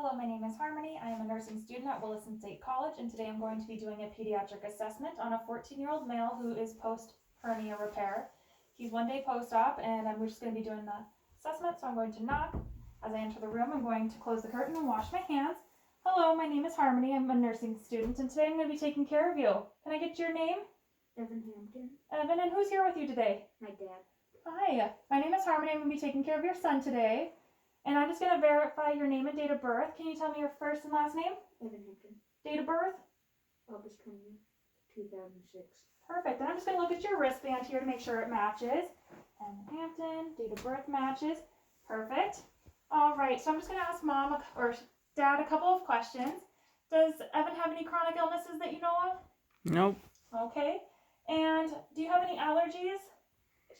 Hello, my name is Harmony. I am a nursing student at Williston State College, and today I'm going to be doing a pediatric assessment on a 14-year-old male who is post-hernia repair. He's one day post-op, and we're just going to be doing the assessment, so I'm going to knock. As I enter the room, I'm going to close the curtain and wash my hands. Hello, my name is Harmony. I'm a nursing student, and today I'm going to be taking care of you. Can I get your name? Evan Hampton. Evan, and who's here with you today? My dad. Hi, my name is Harmony. I'm going to be taking care of your son today. And I'm just going to verify your name and date of birth. Can you tell me your first and last name? Evan Hampton. Date of birth? August 20th, 2006. Perfect. And I'm just going to look at your wristband here to make sure it matches. Evan Hampton, date of birth matches. Perfect. All right, so I'm just going to ask Mom or Dad a couple of questions. Does Evan have any chronic illnesses that you know of? Nope. Okay. And do you have any allergies?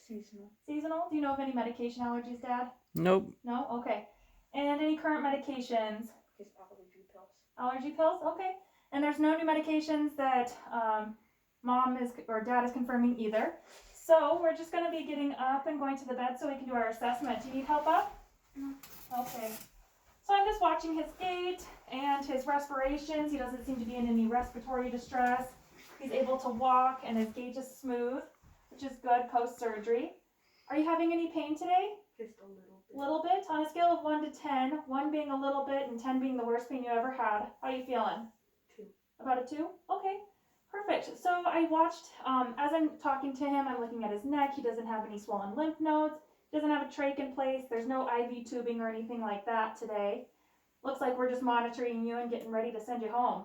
Seasonal. Seasonal? Do you know of any medication allergies, Dad? Nope. No? Okay. And any current medications? His allergy pills. Allergy pills? Okay. And there's no new medications that Mom is or Dad is confirming either. So we're just going to be getting up and going to the bed so we can do our assessment. Do you need help up? No. Okay. So I'm just watching his gait and his respirations. He doesn't seem to be in any respiratory distress. He's able to walk and his gait is smooth, which is good post-surgery. Are you having any pain today? Just a little bit. A little bit? On a scale of 1 to 10, 1 being a little bit and 10 being the worst pain you ever had, how are you feeling? 2. About a 2? Okay, perfect. So I watched, as I'm talking to him, I'm looking at his neck. He doesn't have any swollen lymph nodes. He doesn't have a trach in place. There's no IV tubing or anything like that today. Looks like we're just monitoring you and getting ready to send you home.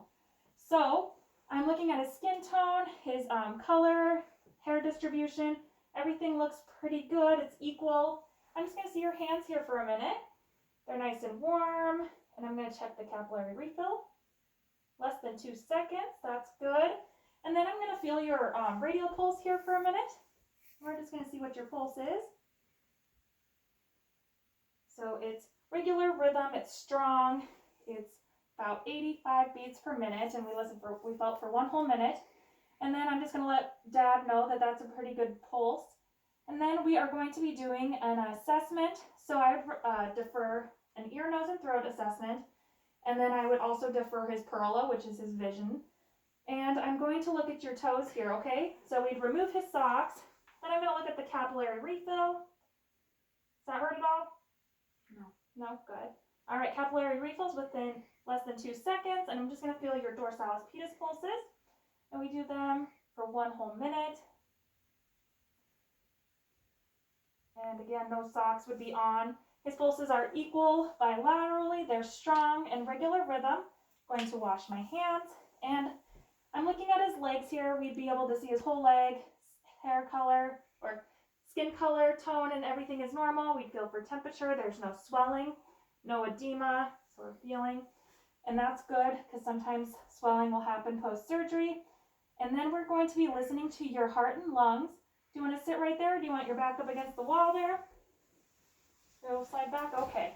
So I'm looking at his skin tone, his color, hair distribution. Everything looks pretty good. It's equal. I'm just going to see your hands here for a minute. They're nice and warm, and I'm going to check the capillary refill. Less than 2 seconds. That's good. And then I'm going to feel your radial pulse here for a minute. We're just going to see what your pulse is. So it's regular rhythm. It's strong. It's about 85 beats per minute, and we felt for 1 whole minute. And then I'm just going to let Dad know that that's a pretty good pulse. And then we are going to be doing an assessment. So I would defer an ear, nose, and throat assessment. And then I would also defer his perla, which is his vision. And I'm going to look at your toes here, okay? So we'd remove his socks. Then I'm going to look at the capillary refill. Does that hurt at all? No. No? Good. All right, capillary refills within less than 2 seconds. And I'm just going to feel your dorsalis pedis pulses. And we do them for 1 whole minute. And again, no socks would be on. His pulses are equal bilaterally. They're strong and regular rhythm. I'm going to wash my hands. And I'm looking at his legs here. We'd be able to see his whole leg, hair color or skin color, tone, and everything is normal. We'd feel for temperature. There's no swelling, no edema, so we're feeling. And that's good because sometimes swelling will happen post-surgery. And then we're going to be listening to your heart and lungs. Do you want to sit right there? Or do you want your back up against the wall there? Go slide back? Okay.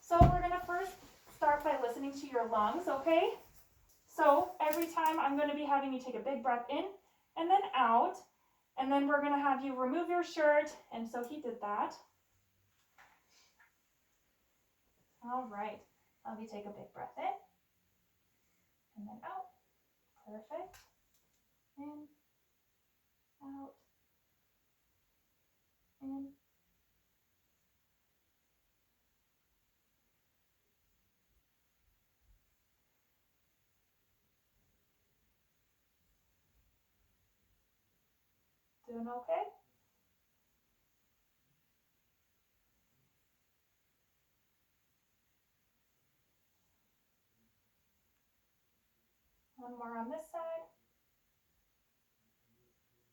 So we're going to first start by listening to your lungs, okay? So every time I'm going to be having you take a big breath in and then out. And then we're going to have you remove your shirt. And so he did that. All right. I'll have you take a big breath in and then out. Perfect. In. Out, in, doing okay? One more on this side.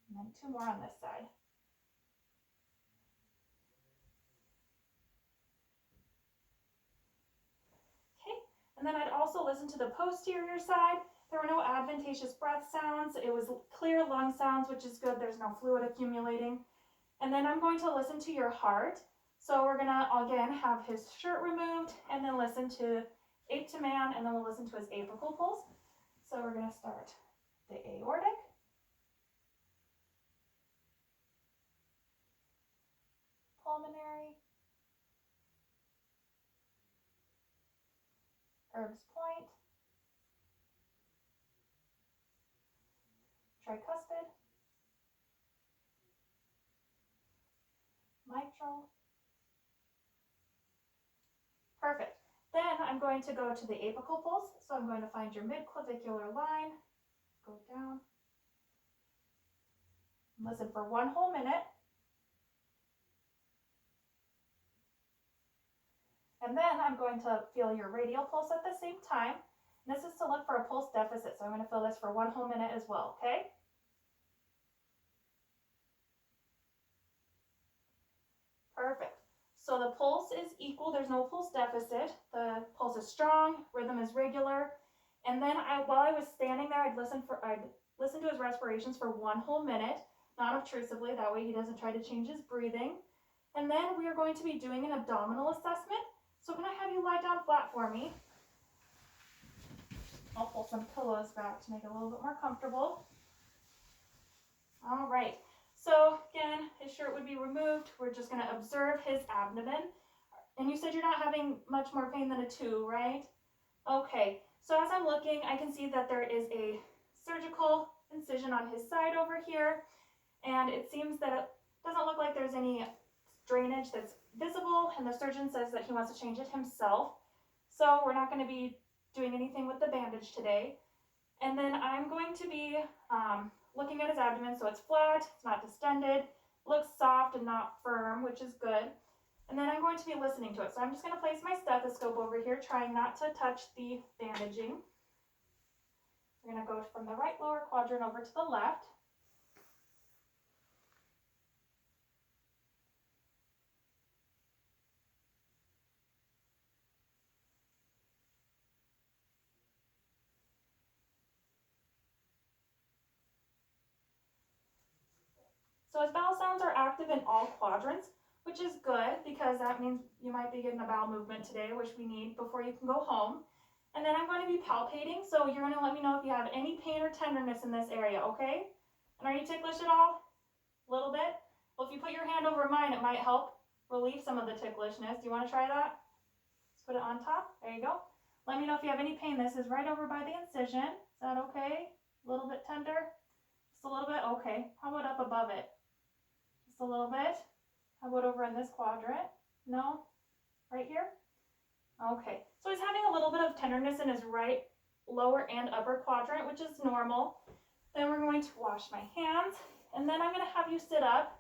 And then 2 more on this side. Okay, and then I'd also listen to the posterior side. There were no adventitious breath sounds. It was clear lung sounds, which is good. There's no fluid accumulating. And then I'm going to listen to your heart. So we're going to, again, have his shirt removed and then listen to ape to man, and then we'll listen to his apical pulse. So we're going to start the aortic. Pulmonary, Herb's point, tricuspid, mitral. Perfect. Then I'm going to go to the apical pulse. So I'm going to find your midclavicular line, go down, listen for 1 whole minute. And then I'm going to feel your radial pulse at the same time. And this is to look for a pulse deficit. So I'm going to feel this for 1 whole minute as well, okay? Perfect. So the pulse is equal, there's no pulse deficit. The pulse is strong, rhythm is regular. And then while I was standing there, I'd listen to his respirations for 1 whole minute, not obtrusively, that way he doesn't try to change his breathing. And then we are going to be doing an abdominal assessment. So can I have you lie down flat for me? I'll pull some pillows back to make it a little bit more comfortable. All right. So again, his shirt would be removed. We're just going to observe his abdomen. And you said you're not having much more pain than a 2, right? Okay. So as I'm looking, I can see that there is a surgical incision on his side over here. And it seems that it doesn't look like there's any drainage that's visible. And the surgeon says that he wants to change it himself. So we're not going to be doing anything with the bandage today. And then I'm going to be looking at his abdomen, so it's flat, it's not distended, looks soft and not firm, which is good. And then I'm going to be listening to it. So I'm just going to place my stethoscope over here, trying not to touch the bandaging. We're going to go from the right lower quadrant over to the left. So his bowel sounds are active in all quadrants, which is good because that means you might be getting a bowel movement today, which we need before you can go home. And then I'm going to be palpating, so you're going to let me know if you have any pain or tenderness in this area, okay? And are you ticklish at all? A little bit? Well, if you put your hand over mine, it might help relieve some of the ticklishness. Do you want to try that? Just put it on top. There you go. Let me know if you have any pain. This is right over by the incision. Is that okay? A little bit tender? Just a little bit? Okay. How about up above it? Just a little bit. How about over in this quadrant? No? Right here? Okay. So he's having a little bit of tenderness in his right lower and upper quadrant, which is normal. Then we're going to wash my hands, and then I'm going to have you sit up,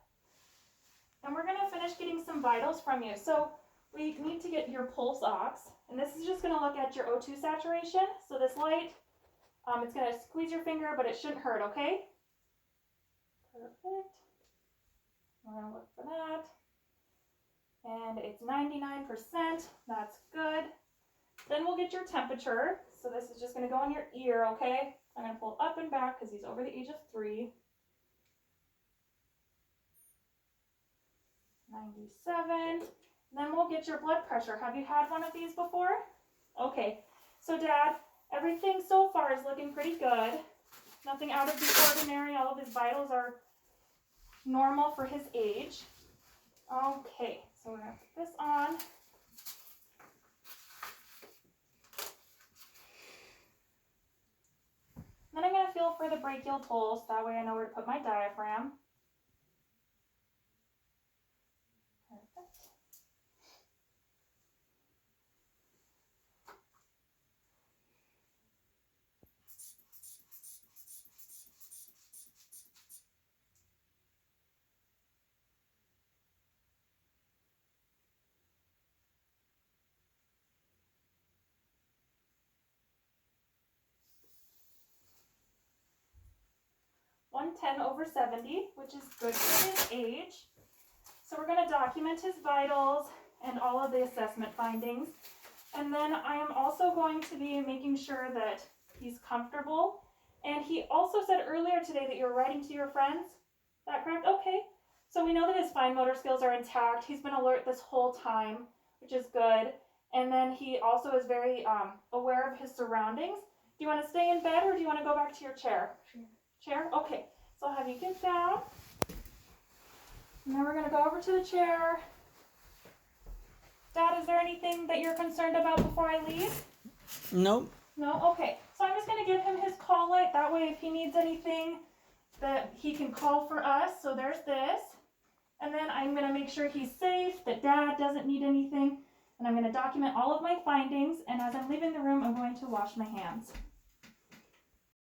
and we're going to finish getting some vitals from you. So we need to get your pulse ox, and this is just going to look at your O2 saturation. So this light, it's going to squeeze your finger, but it shouldn't hurt, okay? Perfect. We're going to look for that. And it's 99%. That's good. Then we'll get your temperature. So this is just going to go in your ear, okay? I'm going to pull up and back because he's over the age of 3. 97. Then we'll get your blood pressure. Have you had one of these before? Okay. So Dad, everything so far is looking pretty good. Nothing out of the ordinary. All of his vitals are normal for his age. Okay, so we're going to put this on. Then I'm going to feel for the brachial pulse. That way I know where to put my diaphragm. Perfect. (110/70), which is good for his age. So we're going to document his vitals and all of the assessment findings. And then I am also going to be making sure that he's comfortable. And he also said earlier today that you were writing to your friends. Is that correct? Okay. So we know that his fine motor skills are intact. He's been alert this whole time, which is good. And then he also is very aware of his surroundings. Do you want to stay in bed or do you want to go back to your chair? Chair? Okay. So I'll have you get down. And then we're going to go over to the chair. Dad, is there anything that you're concerned about before I leave? Nope. No? Okay. So I'm just going to give him his call light. That way if he needs anything that he can call for us. So there's this. And then I'm going to make sure he's safe, that Dad doesn't need anything. And I'm going to document all of my findings. And as I'm leaving the room, I'm going to wash my hands.